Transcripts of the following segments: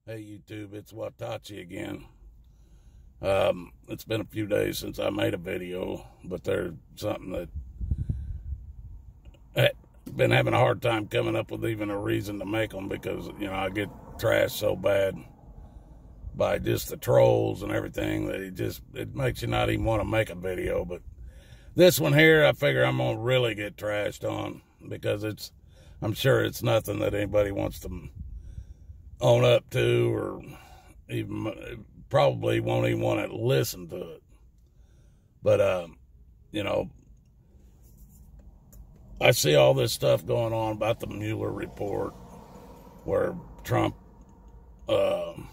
Hey YouTube, it's Watachi again. It's been a few days since I made a video, but there's something that I've been having a hard time coming up with even a reason to make them because, I get trashed so bad by just the trolls and everything that it makes you not even want to make a video. But this one here, I figure I'm going to really get trashed on because I'm sure it's nothing that anybody wants to own up to, or even probably won't even want to listen to it. But I see all this stuff going on about the Mueller report where Trump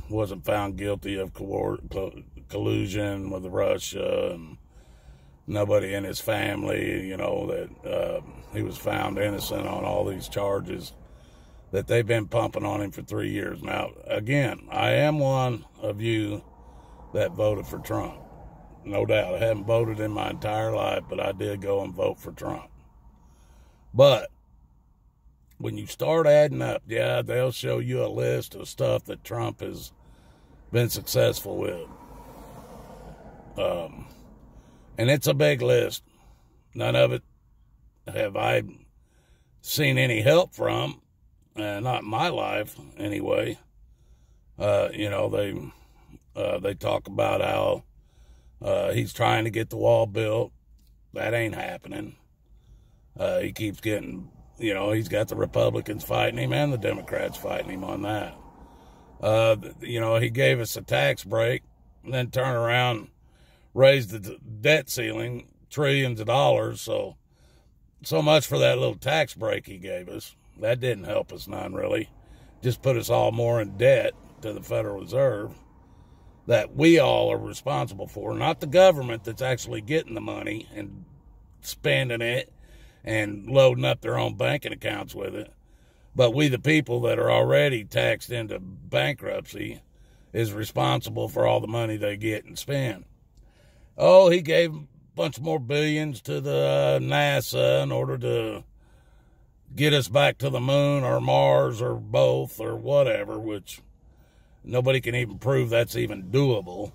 wasn't found guilty of collusion with Russia, and nobody in his family, that he was found innocent on all these charges that they've been pumping on him for 3 years. Now, again, I am one of you that voted for Trump. No doubt. I haven't voted in my entire life, but I did go and vote for Trump. But when you start adding up, yeah, they'll show you a list of stuff that Trump has been successful with. And it's a big list. None of it have I seen any help from. Not in my life, anyway. They talk about how he's trying to get the wall built. That ain't happening. He keeps getting, he's got the Republicans fighting him and the Democrats fighting him on that. He gave us a tax break and then turn around, raised the debt ceiling, trillions of dollars. So much for that little tax break he gave us. That didn't help us none, really. Just put us all more in debt to the Federal Reserve that we all are responsible for. Not the government that's actually getting the money and spending it and loading up their own banking accounts with it. But we, the people that are already taxed into bankruptcy, is responsible for all the money they get and spend. Oh, he gave a bunch more billions to the NASA in order to get us back to the moon or Mars or both or whatever, which nobody can even prove that's even doable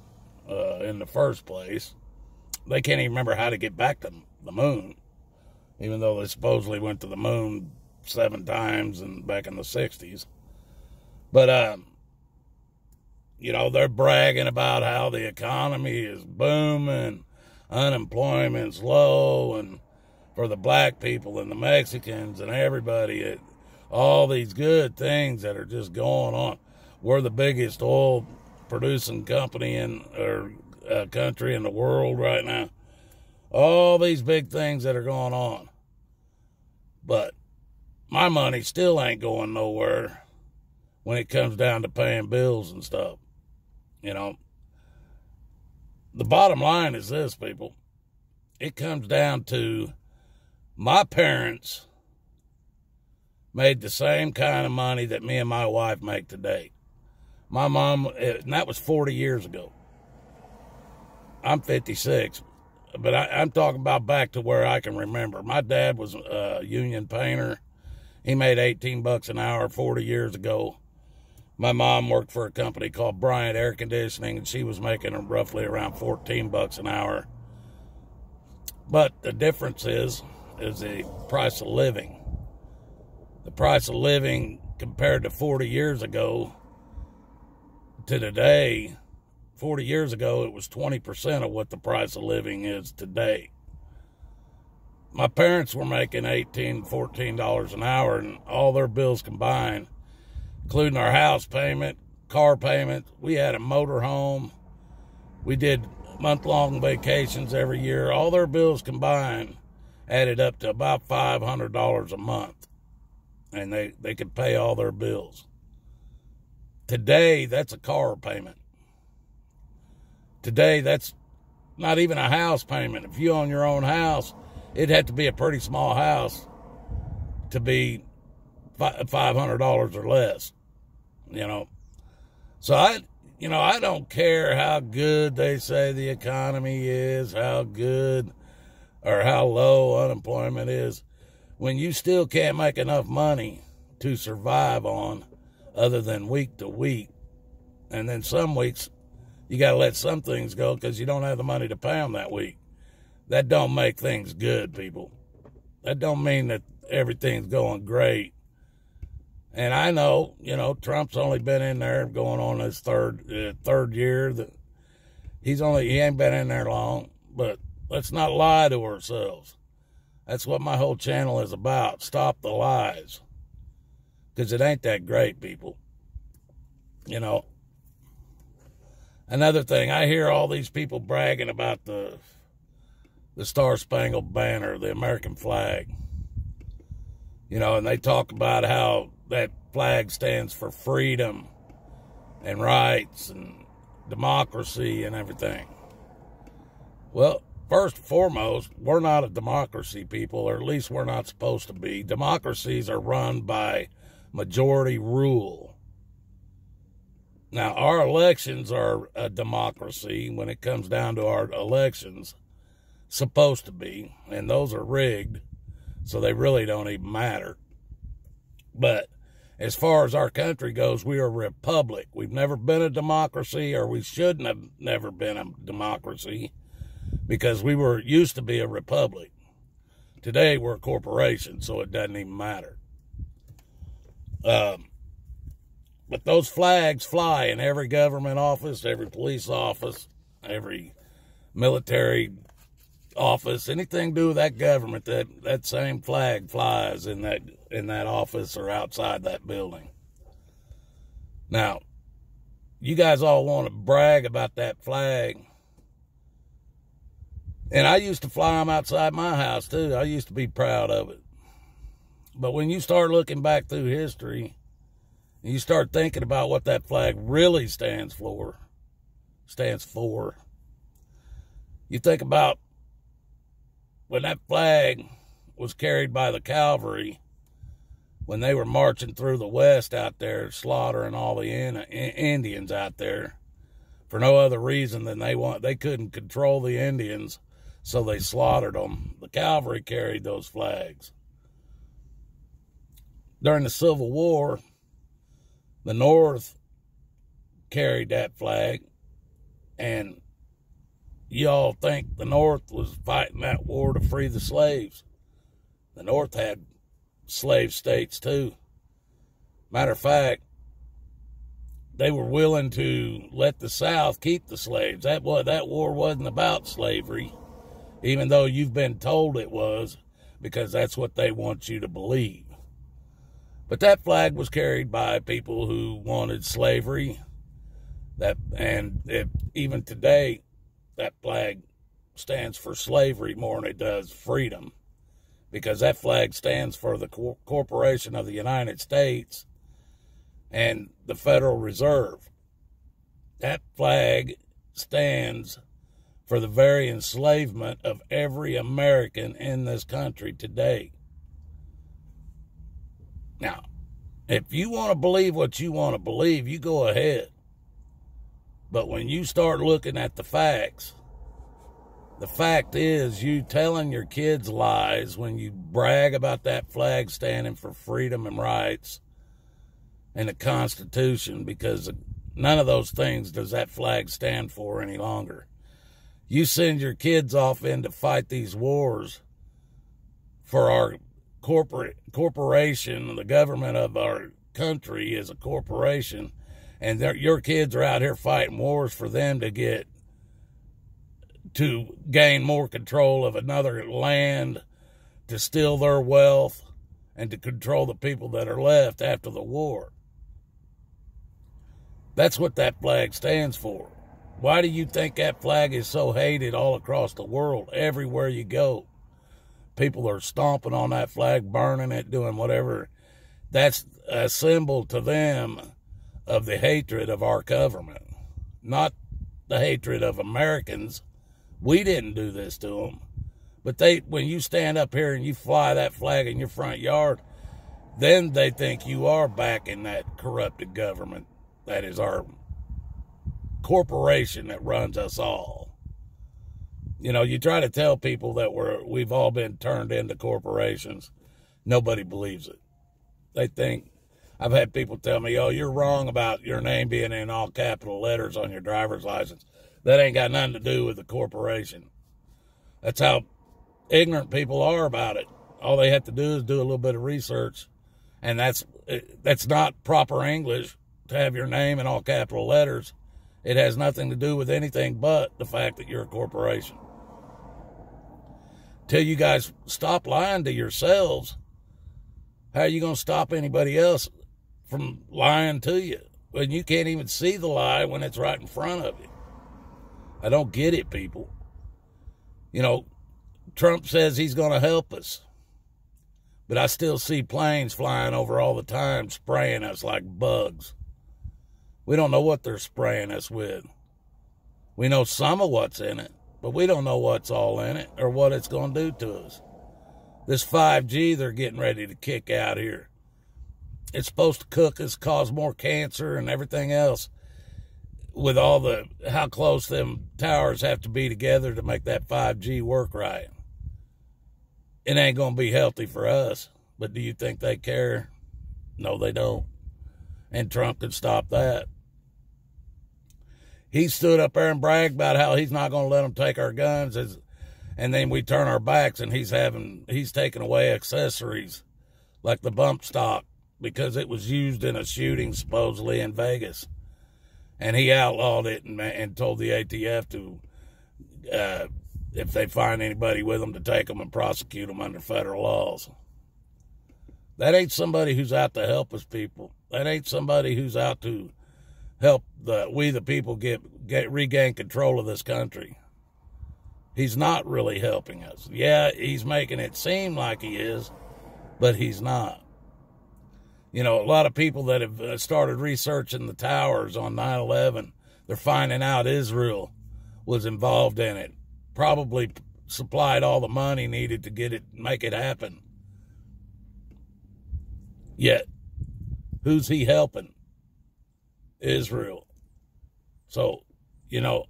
in the first place. They can't even remember how to get back to the moon, even though they supposedly went to the moon 7 times back in the 60s. But, they're bragging about how the economy is booming, unemployment's low, and for the black people and the Mexicans and everybody, all these good things that are just going on. We're the biggest oil producing country in the world right now. All these big things that are going on. But my money still ain't going nowhere when it comes down to paying bills and stuff. The bottom line is this, people. It comes down to my parents made the same kind of money that me and my wife make today. My mom, and that was 40 years ago. I'm 56, but I'm talking about back to where I can remember. My dad was a union painter. He made $18 an hour 40 years ago. My mom worked for a company called Bryant Air Conditioning, and she was making roughly around $14 an hour. But the difference is the price of living. The price of living compared to 40 years ago to today, 40 years ago, it was 20% of what the price of living is today. My parents were making $18, $14 an hour, and all their bills combined, including our house payment, car payment. We had a motor home. We did month-long vacations every year. All their bills combined added up to about $500 a month, and they could pay all their bills. Today, that's a car payment. Today, that's not even a house payment. If you own your own house, it'd have to be a pretty small house to be $500 or less, So I don't care how good they say the economy is, how good or how low unemployment is. When you still can't make enough money to survive on other than week to week, And then some weeks, you got to let some things go because you don't have the money to pay them that week. That don't make things good, people. That don't mean that everything's going great. And I know, Trump's only been in there going on his third year. He ain't been in there long. But let's not lie to ourselves. That's what my whole channel is about. Stop the lies. Because it ain't that great, people. Another thing, I hear all these people bragging about the Star-Spangled Banner, the American flag. And they talk about how that flag stands for freedom and rights and democracy and everything. Well, first and foremost, we're not a democracy, people, or at least we're not supposed to be. Democracies are run by majority rule. Now, our elections are a democracy when it comes down to our elections. Supposed to be, and those are rigged, so they really don't even matter. But as far as our country goes, we are a republic. We've never been a democracy, or we shouldn't have never been a democracy, because we used to be a republic. Today, we're a corporation, so it doesn't even matter. But those flags fly in every government office, every police office, every military office, anything to do with that government, that same flag flies in that office or outside that building. Now, you guys all want to brag about that flag. And I used to fly them outside my house, too. I used to be proud of it. But when you start looking back through history, and you start thinking about what that flag really stands for, you think about when that flag was carried by the cavalry, when they were marching through the West out there, slaughtering all the Indians out there, for no other reason than they couldn't control the Indians, so they slaughtered them. The cavalry carried those flags. During the Civil War, the North carried that flag, and y'all think the North was fighting that war to free the slaves. The North had slave states too. Matter of fact, they were willing to let the South keep the slaves. That war wasn't about slavery, even though you've been told it was, because that's what they want you to believe. But that flag was carried by people who wanted slavery. Even today, that flag stands for slavery more than it does freedom, because that flag stands for the Corporation of the United States and the Federal Reserve. That flag stands for the very enslavement of every American in this country today. Now, if you want to believe what you want to believe, you go ahead. But when you start looking at the facts, the fact is you telling your kids lies when you brag about that flag standing for freedom and rights and the Constitution, because none of those things does that flag stand for any longer. You send your kids off in to fight these wars for our corporation. The government of our country is a corporation, and your kids are out here fighting wars for them to gain more control of another land, to steal their wealth, and to control the people that are left after the war. That's what that flag stands for. Why do you think that flag is so hated all across the world? Everywhere you go, people are stomping on that flag, burning it, doing whatever. That's a symbol to them of the hatred of our government, not the hatred of Americans. We didn't do this to them. But when you stand up here and you fly that flag in your front yard, then they think you are backing that corrupted government. That is our corporation that runs us all. You try to tell people that we've all been turned into corporations. Nobody believes it. They think, I've had people tell me, oh, you're wrong about your name being in all capital letters on your driver's license. That ain't got nothing to do with the corporation. That's how ignorant people are about it. All they have to do is do a little bit of research, and that's not proper English to have your name in all capital letters. It has nothing to do with anything but the fact that you're a corporation. Till you guys stop lying to yourselves, how are you going to stop anybody else from lying to you when you can't even see the lie when it's right in front of you? I don't get it, people. You know, Trump says he's going to help us, but I still see planes flying over all the time spraying us like bugs. We don't know what they're spraying us with. We know some of what's in it, but we don't know what's all in it or what it's going to do to us. This 5G they're getting ready to kick out here, it's supposed to cook us, cause more cancer and everything else with all the, how close them towers have to be together to make that 5G work right. It ain't going to be healthy for us, but do you think they care? No, they don't. And Trump could stop that. He stood up there and bragged about how he's not going to let them take our guns, and then we turn our backs and he's taking away accessories like the bump stock because it was used in a shooting supposedly in Vegas. And he outlawed it and told the ATF to, if they find anybody with them, to take them and prosecute them under federal laws. That ain't somebody who's out to help us, people. That ain't somebody who's out to help we the people regain control of this country. He's not really helping us. Yeah, he's making it seem like he is, but he's not. You know, a lot of people that have started researching the towers on 9/11, they're finding out Israel was involved in it, probably supplied all the money needed to make it happen. Yet, who's he helping? Israel. So, you know,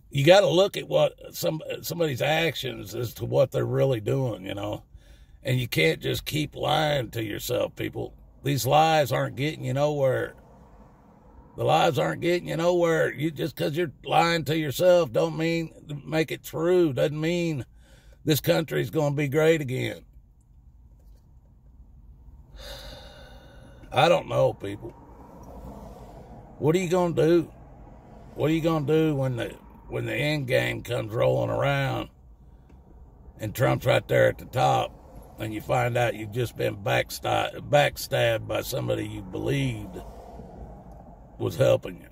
you got to look at what somebody's actions as to what they're really doing, you know. And you can't just keep lying to yourself, people. These lies aren't getting you nowhere. The lies aren't getting you nowhere. Just because you're lying to yourself don't mean make it true. Doesn't mean this country's going to be great again. I don't know, people. What are you going to do? What are you going to do when the end game comes rolling around and Trump's right there at the top and you find out you've just been backstabbed by somebody you believed was helping you?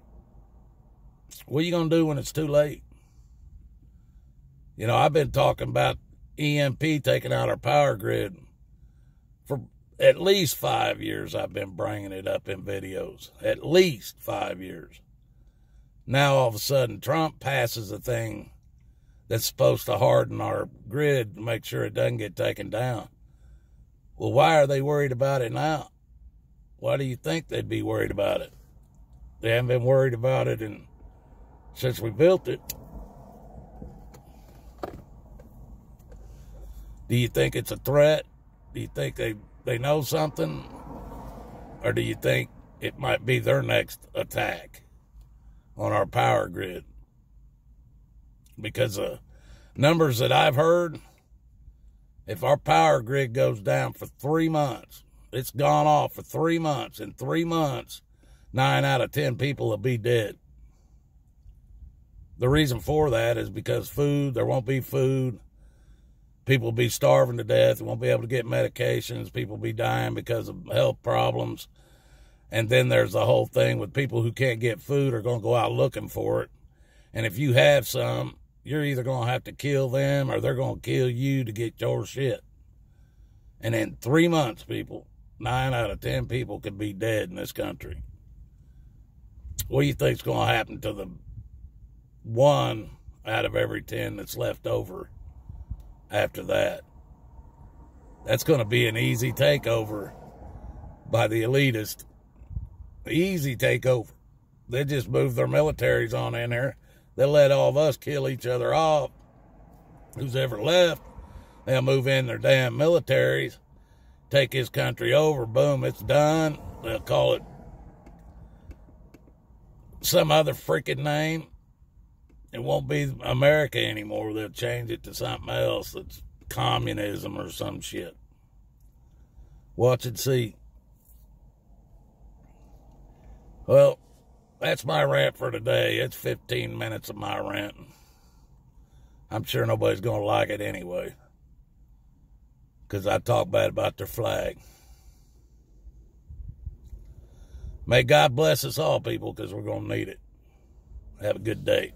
What are you going to do when it's too late? You know, I've been talking about EMP taking out our power grid for at least 5 years. I've been bringing it up in videos. At least 5 years. Now, all of a sudden, Trump passes a thing that's supposed to harden our grid to make sure it doesn't get taken down. Well, why are they worried about it now? Why do you think they'd be worried about it? They haven't been worried about it since we built it. Do you think it's a threat? Do you think they know something? Or do you think it might be their next attack on our power grid? Because the numbers that I've heard, if our power grid goes down for 3 months, it's gone off for 3 months. In 3 months, 9 out of 10 people will be dead. The reason for that is because there won't be food. People will be starving to death. They won't be able to get medications. People will be dying because of health problems. And then there's the whole thing with people who can't get food are going to go out looking for it. And if you have some, you're either going to have to kill them or they're going to kill you to get your shit. And in 3 months, people, 9 out of 10 people could be dead in this country. What do you think's going to happen to the 1 out of every 10 that's left over after that? That's going to be an easy takeover by the elitist. Easy takeover. They just move their militaries on in there. They'll let all of us kill each other off. Who's ever left, they'll move in their damn militaries take his country over. Boom, it's done. They'll call it some other freaking name. It won't be America anymore. They'll change it to something else that's communism or some shit. Watch and see. Well, that's my rant for today. It's 15 minutes of my rant. I'm sure nobody's going to like it anyway, because I talk bad about their flag. May God bless us all, people, because we're going to need it. Have a good day.